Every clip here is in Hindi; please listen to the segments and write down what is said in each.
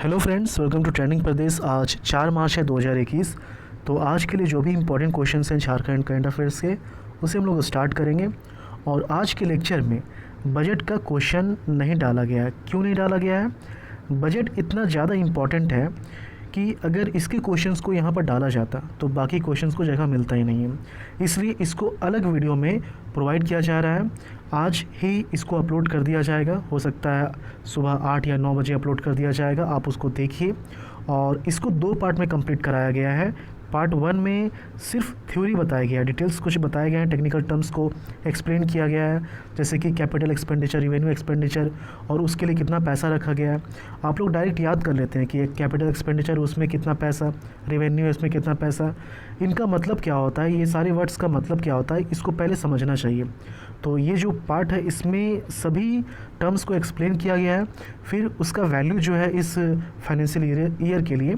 Hello friends, welcome to trending Pradesh. आज 4 मार्च है 2021। तो आज के लिए जो भी इम्पोर्टेंट क्वेश्चंस हैं झारखंड करंट अफेयर्स के, उसे हम लोग स्टार्ट करेंगे। और आज के लेक्चर में बजट का क्वेश्चन नहीं डाला गया है। क्यों नहीं डाला गया है? बजट इतना ज़्यादा इम्पॉर्टेंट है कि अगर इसके क्वेश्चंस को यहाँ पर डाला जाता तो बाकी क्वेश्चंस को जगह मिलता ही नहीं है, इसलिए इसको अलग वीडियो में प्रोवाइड किया जा रहा है। आज ही इसको अपलोड कर दिया जाएगा, हो सकता है सुबह 8 या 9 बजे अपलोड कर दिया जाएगा। आप उसको देखिए। और इसको 2 पार्ट में कंप्लीट कराया गया है। पार्ट 1 में सिर्फ थ्योरी बताया गया है, डिटेल्स कुछ बताए गए हैं, टेक्निकल टर्म्स को एक्सप्लेन किया गया है, जैसे कि कैपिटल एक्सपेंडिचर, रिवेन्यू एक्सपेंडिचर और उसके लिए कितना पैसा रखा गया है। आप लोग डायरेक्ट याद कर लेते हैं कि एक कैपिटल एक्सपेंडिचर उसमें कितना पैसा, रिवेन्यू इसमें कितना पैसा, इनका मतलब क्या होता है, ये सारे वर्ड्स का मतलब क्या होता है, इसको पहले समझना चाहिए। तो ये जो पार्ट है इसमें सभी टर्म्स को एक्सप्लेन किया गया है। फिर उसका वैल्यू जो है इस फाइनेंशियल ईयर के लिए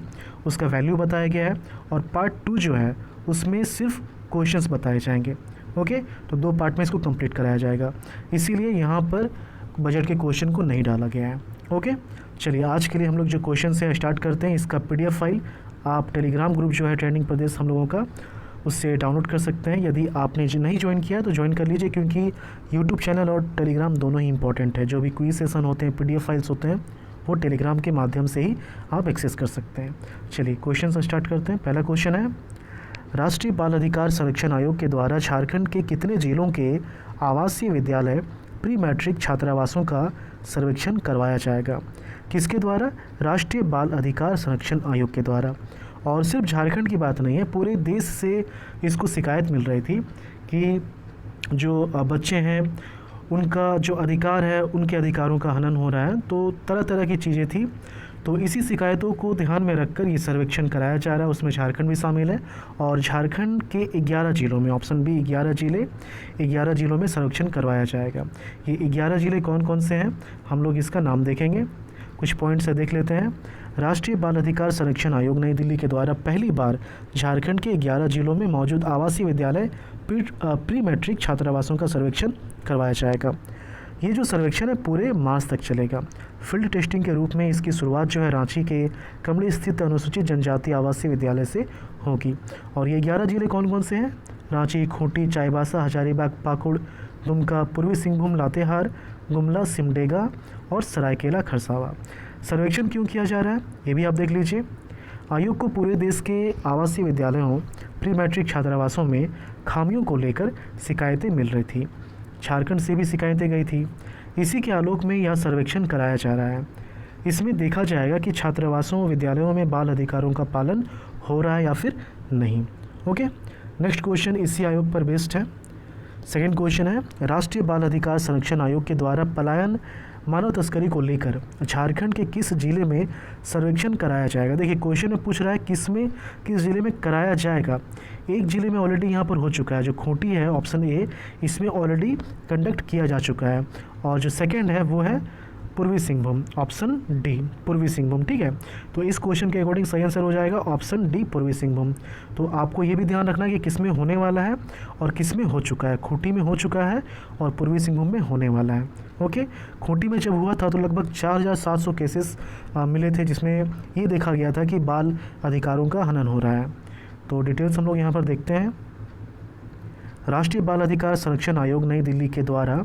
उसका वैल्यू बताया गया है। और पार्ट 2 जो है उसमें सिर्फ क्वेश्चंस बताए जाएंगे। ओके, तो 2 पार्ट में इसको कंप्लीट कराया जाएगा, इसीलिए यहाँ पर बजट के क्वेश्चन को नहीं डाला गया है। ओके, चलिए आज के लिए हम लोग जो क्वेश्चन हैं स्टार्ट करते हैं। इसका PDF फाइल आप टेलीग्राम ग्रुप जो है ट्रेंडिंग प्रदेश हम लोगों का, उससे डाउनलोड कर सकते हैं। यदि आपने नहीं ज्वाइन किया तो ज्वाइन कर लीजिए, क्योंकि यूट्यूब चैनल और टेलीग्राम दोनों ही इंपॉर्टेंट है। जो भी क्विज सेशन होते हैं, PDF फाइल्स होते हैं, वो टेलीग्राम के माध्यम से ही आप एक्सेस कर सकते हैं। चलिए क्वेश्चन स्टार्ट करते हैं। पहला क्वेश्चन है, राष्ट्रीय बाल अधिकार संरक्षण आयोग के द्वारा झारखंड के कितने जिलों के आवासीय विद्यालय प्री मैट्रिक छात्रावासों का सर्वेक्षण करवाया जाएगा? किसके द्वारा? राष्ट्रीय बाल अधिकार संरक्षण आयोग के द्वारा। और सिर्फ झारखंड की बात नहीं है, पूरे देश से इसको शिकायत मिल रही थी कि जो बच्चे हैं उनका जो अधिकार है, उनके अधिकारों का हनन हो रहा है। तो तरह तरह की चीज़ें थी। तो इसी शिकायतों को ध्यान में रखकर ये सर्वेक्षण कराया जा रहा है। उसमें झारखंड भी शामिल है। और झारखंड के 11 जिलों में, ऑप्शन बी 11 जिलों में सर्वेक्षण करवाया जाएगा। ये 11 जिले कौन कौन से हैं, हम लोग इसका नाम देखेंगे। कुछ पॉइंट्स से देख लेते हैं। राष्ट्रीय बाल अधिकार संरक्षण आयोग नई दिल्ली के द्वारा पहली बार झारखंड के 11 जिलों में मौजूद आवासीय विद्यालय प्री मैट्रिक छात्रावासों का सर्वेक्षण करवाया जाएगा। ये जो सर्वेक्षण है पूरे मार्च तक चलेगा। फील्ड टेस्टिंग के रूप में इसकी शुरुआत जो है रांची के कमली स्थित अनुसूचित जनजाति आवासीय विद्यालय से होगी। और ये 11 जिले कौन कौन से हैं? रांची, खूंटी, चाईबासा, हजारीबाग, पाकुड़, दुमका, पूर्वी सिंहभूम, लातेहार, गुमला, सिमडेगा और सरायकेला खरसावा। सर्वेक्षण क्यों किया जा रहा है ये भी आप देख लीजिए। आयोग को पूरे देश के आवासीय विद्यालयों प्री मैट्रिक छात्रावासों में खामियों को लेकर शिकायतें मिल रही थी। झारखंड से भी शिकायतें गई थी। इसी के आलोक में यह सर्वेक्षण कराया जा रहा है। इसमें देखा जाएगा कि छात्रावासों विद्यालयों में बाल अधिकारों का पालन हो रहा है या फिर नहीं। ओके, नेक्स्ट क्वेश्चन इसी आयोग पर बेस्ड है। सेकेंड क्वेश्चन है, राष्ट्रीय बाल अधिकार संरक्षण आयोग के द्वारा पलायन मानव तस्करी को लेकर झारखंड के किस जिले में सर्वेक्षण कराया जाएगा? देखिए क्वेश्चन में पूछ रहा है किस जिले में कराया जाएगा। एक जिले में ऑलरेडी यहाँ पर हो चुका है, जो खूंटी है ऑप्शन ए, इसमें ऑलरेडी कंडक्ट किया जा चुका है। और जो सेकंड है वो है पूर्वी सिंहभूम, ऑप्शन डी पूर्वी सिंहभूम। ठीक है, तो इस क्वेश्चन के अकॉर्डिंग सही आंसर हो जाएगा ऑप्शन डी पूर्वी सिंहभूम। तो आपको ये भी ध्यान रखना कि किस में होने वाला है और किस में हो चुका है। खूंटी में हो चुका है और पूर्वी सिंहभूम में होने वाला है। ओके, खूंटी में जब हुआ था तो लगभग 4700 केसेस मिले थे, जिसमें ये देखा गया था कि बाल अधिकारों का हनन हो रहा है। तो डिटेल्स हम लोग यहाँ पर देखते हैं। राष्ट्रीय बाल अधिकार संरक्षण आयोग नई दिल्ली के द्वारा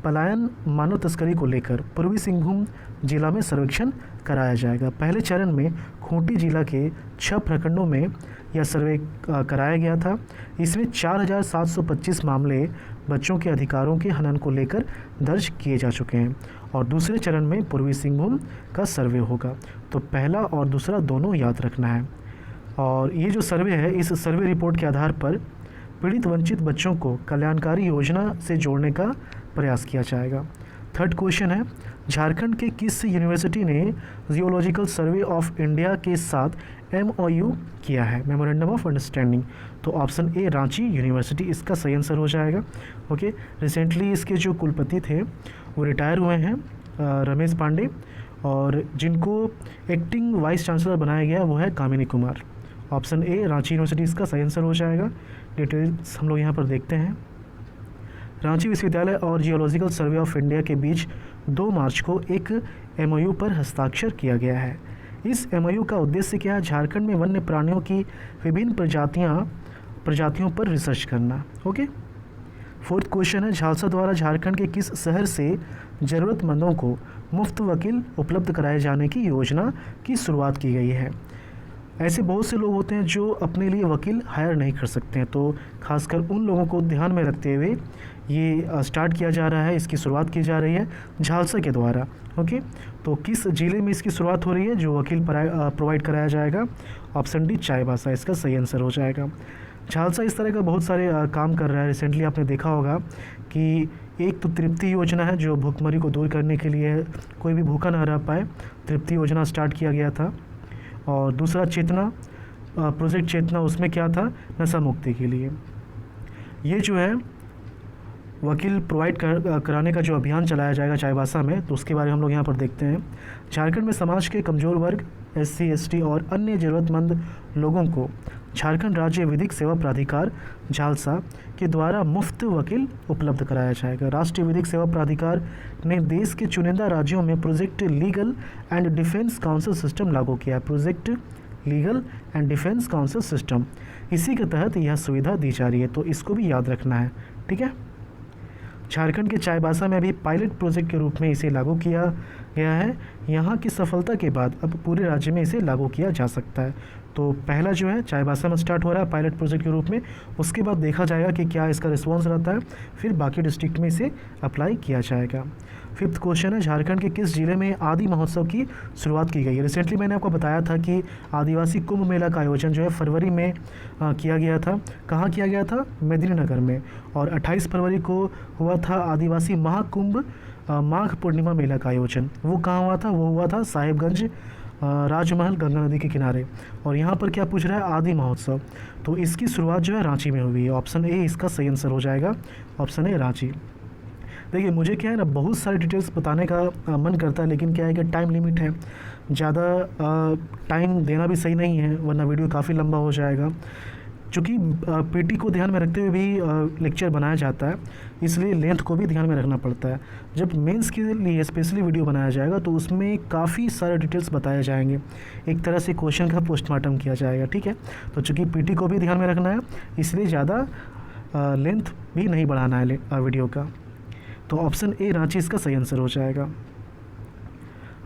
पलायन मानव तस्करी को लेकर पूर्वी सिंहभूम जिला में सर्वेक्षण कराया जाएगा। पहले चरण में खूंटी जिला के 6 प्रखंडों में यह सर्वे कराया गया था। इसमें 4725 मामले बच्चों के अधिकारों के हनन को लेकर दर्ज किए जा चुके हैं। और दूसरे चरण में पूर्वी सिंहभूम का सर्वे होगा। तो पहला और दूसरा दोनों याद रखना है। और ये जो सर्वे है, इस सर्वे रिपोर्ट के आधार पर पीड़ित वंचित बच्चों को कल्याणकारी योजना से जोड़ने का प्रयास किया जाएगा। थर्ड क्वेश्चन है, झारखंड के किस यूनिवर्सिटी ने जियोलॉजिकल सर्वे ऑफ इंडिया के साथ MOU किया है, मेमोरेंडम ऑफ अंडरस्टैंडिंग? तो ऑप्शन ए रांची यूनिवर्सिटी इसका सही आंसर हो जाएगा। ओके, रिसेंटली इसके जो कुलपति थे वो रिटायर हुए हैं, रमेश पांडे, और जिनको एक्टिंग वाइस चांसलर बनाया गया वो है Kamini Kumar. Option A Ranchi university इसका सही आंसर हो जाएगा। डिटेल्स हम लोग यहाँ पर देखते हैं। रांची विश्वविद्यालय और जियोलॉजिकल सर्वे ऑफ इंडिया के बीच 2 मार्च को एक MOU पर हस्ताक्षर किया गया है। इस MOU का उद्देश्य क्या है? झारखंड में वन्य प्राणियों की विभिन्न प्रजातियों पर रिसर्च करना। ओके। फोर्थ क्वेश्चन है, झालसा द्वारा झारखंड के किस शहर से ज़रूरतमंदों को मुफ्त वकील उपलब्ध कराए जाने की योजना की शुरुआत की गई है? ऐसे बहुत से लोग होते हैं जो अपने लिए वकील हायर नहीं कर सकते हैं, तो खासकर उन लोगों को ध्यान में रखते हुए ये स्टार्ट किया जा रहा है, इसकी शुरुआत की जा रही है झालसा के द्वारा। ओके, तो किस ज़िले में इसकी शुरुआत हो रही है जो वकील प्रोवाइड कराया जाएगा? ऑप्शन डी चाईबासा इसका सही आंसर हो जाएगा। झालसा इस तरह का बहुत सारे काम कर रहा है। रिसेंटली आपने देखा होगा कि एक तो तृप्ति योजना है जो भुखमरी को दूर करने के लिए, कोई भी भूखा ना रह पाए, तृप्ति योजना स्टार्ट किया गया था। और दूसरा चेतना प्रोजेक्ट चेतना, उसमें क्या था? नशा मुक्ति के लिए। ये जो है वकील प्रोवाइड कराने का जो अभियान चलाया जाएगा चाईबासा में, तो उसके बारे में हम लोग यहाँ पर देखते हैं। झारखंड में समाज के कमज़ोर वर्ग, SC ST और अन्य ज़रूरतमंद लोगों को झारखंड राज्य विधिक सेवा प्राधिकार झालसा के द्वारा मुफ्त वकील उपलब्ध कराया जाएगा। राष्ट्रीय विधिक सेवा प्राधिकार ने देश के चुनिंदा राज्यों में project legal and defence council system लागू किया है। Project legal and defence council system, इसी के तहत यह सुविधा दी जा रही है, तो इसको भी याद रखना है। ठीक है। झारखंड के चाईबासा में अभी पायलट प्रोजेक्ट के रूप में इसे लागू किया गया है। यहाँ की सफलता के बाद अब पूरे राज्य में इसे लागू किया जा सकता है। तो पहला जो है चाईबासा में स्टार्ट हो रहा है पायलट प्रोजेक्ट के रूप में, उसके बाद देखा जाएगा कि क्या इसका रिस्पॉन्स रहता है, फिर बाकी डिस्ट्रिक्ट में इसे अप्लाई किया जाएगा। फिफ्थ क्वेश्चन है, झारखंड के किस जिले में आदि महोत्सव की शुरुआत की गई है? रिसेंटली मैंने आपको बताया था कि आदिवासी कुंभ मेला का आयोजन जो है फरवरी में किया गया था। कहाँ किया गया था? मेदिनीनगर में। और 28 फरवरी को हुआ था आदिवासी महाकुंभ माघ पूर्णिमा मेला का आयोजन। वो कहाँ हुआ था? वो हुआ था साहिबगंज राजमहल गंगा नदी के किनारे। और यहाँ पर क्या पूछ रहा है? आदि महोत्सव। तो इसकी शुरुआत जो है रांची में हुई है। ऑप्शन ए इसका सही आंसर हो जाएगा। Option A Ranchi. देखिए मुझे क्या है ना, बहुत सारे डिटेल्स बताने का मन करता है, लेकिन क्या है कि टाइम लिमिट है, ज़्यादा टाइम देना भी सही नहीं है, वरना वीडियो काफ़ी लंबा हो जाएगा। चूँकि PT को ध्यान में रखते हुए भी लेक्चर बनाया जाता है, इसलिए लेंथ को भी ध्यान में रखना पड़ता है। जब मेंस के लिए स्पेशली वीडियो बनाया जाएगा तो उसमें काफ़ी सारे डिटेल्स बताए जाएंगे, एक तरह से क्वेश्चन का पोस्टमार्टम किया जाएगा। ठीक है, तो चूँकि PT को भी ध्यान में रखना है, इसलिए ज़्यादा लेंथ भी नहीं बढ़ाना है वीडियो का। तो ऑप्शन ए रांची इसका सही आंसर हो जाएगा।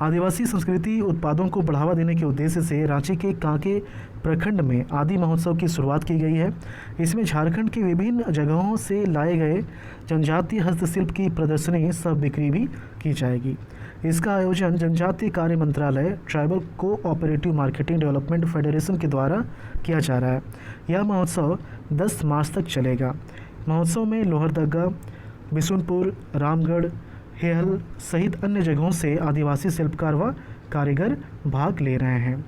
आदिवासी संस्कृति उत्पादों को बढ़ावा देने के उद्देश्य से रांची के कांके प्रखंड में आदि महोत्सव की शुरुआत की गई है। इसमें झारखंड के विभिन्न जगहों से लाए गए जनजातीय हस्तशिल्प की प्रदर्शनी सह बिक्री भी की जाएगी। इसका आयोजन जनजातीय कार्य मंत्रालय, tribal cooperative marketing development federation के द्वारा किया जा रहा है। यह महोत्सव 10 मार्च तक चलेगा। महोत्सव में लोहरदगा, बिशुनपुर, रामगढ़, हेहल सहित अन्य जगहों से आदिवासी शिल्पकार व कारीगर भाग ले रहे हैं।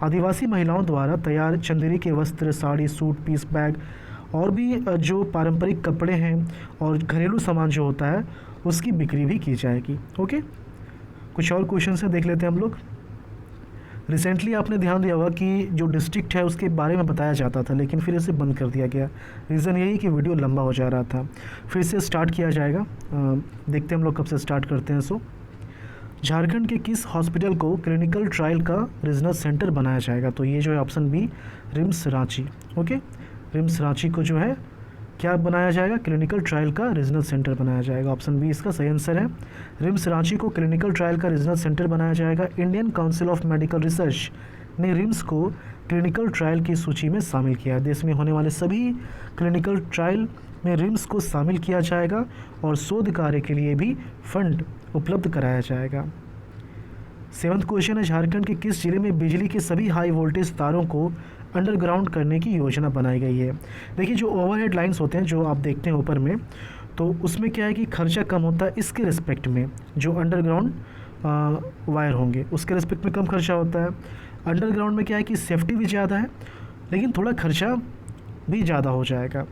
आदिवासी महिलाओं द्वारा तैयार चंदेरी के वस्त्र, साड़ी, सूट, पीस, बैग और भी जो पारंपरिक कपड़े हैं और घरेलू सामान जो होता है उसकी बिक्री भी की जाएगी। ओके, कुछ और क्वेश्चन से देख लेते हैं हम लोग। रिसेंटली आपने ध्यान दिया होगा कि जो डिस्ट्रिक्ट है उसके बारे में बताया जाता था, लेकिन फिर इसे बंद कर दिया गया। रीज़न यही कि वीडियो लंबा हो जा रहा था। फिर से स्टार्ट किया जाएगा, देखते हैं हम लोग कब से स्टार्ट करते हैं। सो झारखंड के किस हॉस्पिटल को क्लिनिकल ट्रायल का रीजनल सेंटर बनाया जाएगा? तो ये जो है option B RIMS Ranchi. Okay, RIMS Ranchi को जो है क्या बनाया जाएगा? क्लिनिकल ट्रायल का रीजनल सेंटर बनाया जाएगा। ऑप्शन बी इसका सही आंसर है। रिम्स रांची को क्लिनिकल ट्रायल का रीजनल सेंटर बनाया जाएगा। Indian council of medical research ने रिम्स को क्लिनिकल ट्रायल की सूची में शामिल किया। देश में होने वाले सभी क्लिनिकल ट्रायल में रिम्स को शामिल किया जाएगा और शोध कार्य के लिए भी फंड उपलब्ध कराया जाएगा। 7वां क्वेश्चन है, झारखंड के किस जिले में बिजली के सभी हाई वोल्टेज तारों को अंडरग्राउंड करने की योजना बनाई गई है? देखिए जो ओवरहेड लाइंस होते हैं जो आप देखते हैं ऊपर में, तो उसमें क्या है कि खर्चा कम होता है इसके रिस्पेक्ट में। जो अंडरग्राउंड वायर होंगे उसके रिस्पेक्ट में कम खर्चा होता है। अंडरग्राउंड में क्या है कि सेफ्टी भी ज़्यादा है, लेकिन थोड़ा खर्चा भी ज़्यादा हो जाएगा।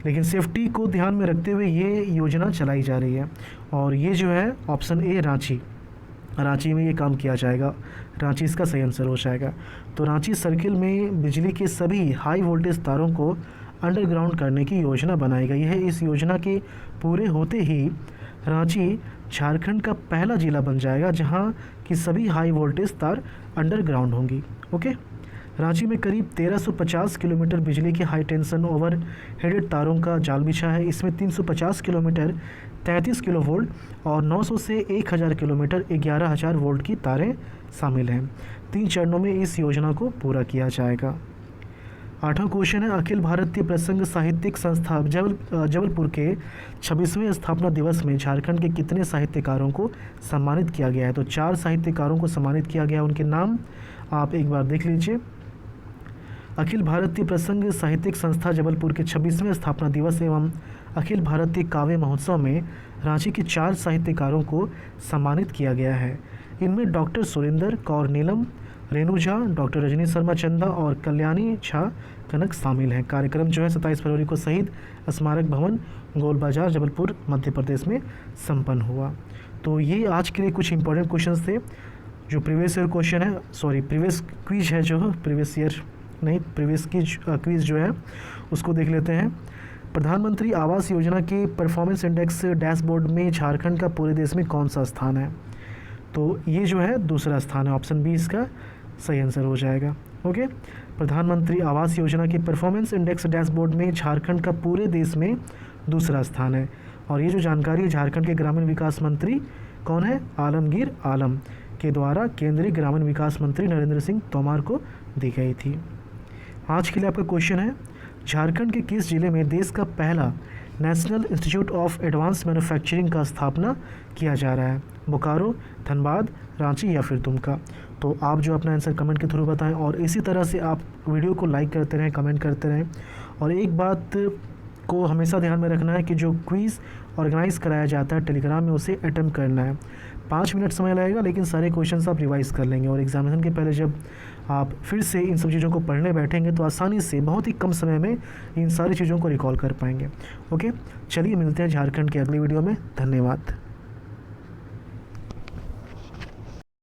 लेकिन सेफ्टी को ध्यान में रखते हुए ये योजना चलाई जा रही है। और ये जो है ऑप्शन ए रांची में ये काम किया जाएगा। रांची इसका सही आंसर हो जाएगा। तो रांची सर्किल में बिजली के सभी हाई वोल्टेज तारों को अंडरग्राउंड करने की योजना बनाई गई है। इस योजना के पूरे होते ही रांची झारखंड का पहला जिला बन जाएगा जहां कि सभी हाई वोल्टेज तार अंडरग्राउंड होंगी। ओके। रांची में करीब 1350 किलोमीटर बिजली के हाई टेंशन ओवर हेडेड तारों का जाल बिछा है। इसमें 350 किलोमीटर 33 किलो वोल्ट और 900 से 1000 किलोमीटर 11000 वोल्ट की तारें शामिल हैं। 3 चरणों में इस योजना को पूरा किया जाएगा। 8वां क्वेश्चन है, अखिल भारतीय प्रसंग साहित्यिक संस्था जबलपुर के 26वें स्थापना दिवस में झारखंड के कितने साहित्यकारों को सम्मानित किया गया है? तो 4 साहित्यकारों को सम्मानित किया गया। उनके नाम आप एक बार देख लीजिए। अखिल भारतीय प्रसंग साहित्यिक संस्था जबलपुर के 26वें स्थापना दिवस एवं अखिल भारतीय काव्य महोत्सव में रांची के 4 साहित्यकारों को सम्मानित किया गया है। इनमें डॉक्टर सुरेंद्र कौर नीलम, रेणु झा, डॉक्टर रजनी शर्मा चंदा और कल्याणी झा कनक शामिल हैं। कार्यक्रम जो है 27 फरवरी को शहीद स्मारक भवन गोल बाजार जबलपुर मध्य प्रदेश में संपन्न हुआ। तो ये आज के लिए कुछ इंपॉर्टेंट क्वेश्चंस थे जो प्रीवियस ईयर क्वेश्चन है, सॉरी प्रीवियस क्विज है, जो प्रीवियस ईयर नहीं, प्रीवियस क्विज जो है उसको देख लेते हैं। प्रधानमंत्री आवास योजना के परफॉर्मेंस इंडेक्स डैशबोर्ड में झारखंड का पूरे देश में कौन सा स्थान है? तो ये जो है दूसरा स्थान है, ऑप्शन बी इसका सही आंसर हो जाएगा। ओके। प्रधानमंत्री आवास योजना के परफॉर्मेंस इंडेक्स डैशबोर्ड में झारखंड का पूरे देश में दूसरा स्थान है। और ये जो जानकारी झारखंड के ग्रामीण विकास मंत्री कौन है? आलमगीर आलम के द्वारा केंद्रीय ग्रामीण विकास मंत्री नरेंद्र सिंह तोमर को दी गई थी। आज के लिए आपका क्वेश्चन है, झारखंड के किस जिले में देश का पहला national institute of advance manufacturing का स्थापना किया जा रहा है? बोकारो, धनबाद, रांची या फिर दुमका? तो आप जो अपना आंसर कमेंट के थ्रू बताएं और इसी तरह से आप वीडियो को लाइक करते रहें, कमेंट करते रहें। और एक बात को हमेशा ध्यान में रखना है कि जो क्विज़ ऑर्गेनाइज़ कराया जाता है टेलीग्राम में, उसे अटेम्प्ट करना है। 5 मिनट समय लगेगा, लेकिन सारे क्वेश्चंस आप रिवाइज़ कर लेंगे और एग्जामिनेशन के पहले जब आप फिर से इन सब चीज़ों को पढ़ने बैठेंगे तो आसानी से बहुत ही कम समय में इन सारी चीज़ों को रिकॉल कर पाएंगे। ओके, चलिए मिलते हैं झारखंड के अगली वीडियो में। धन्यवाद।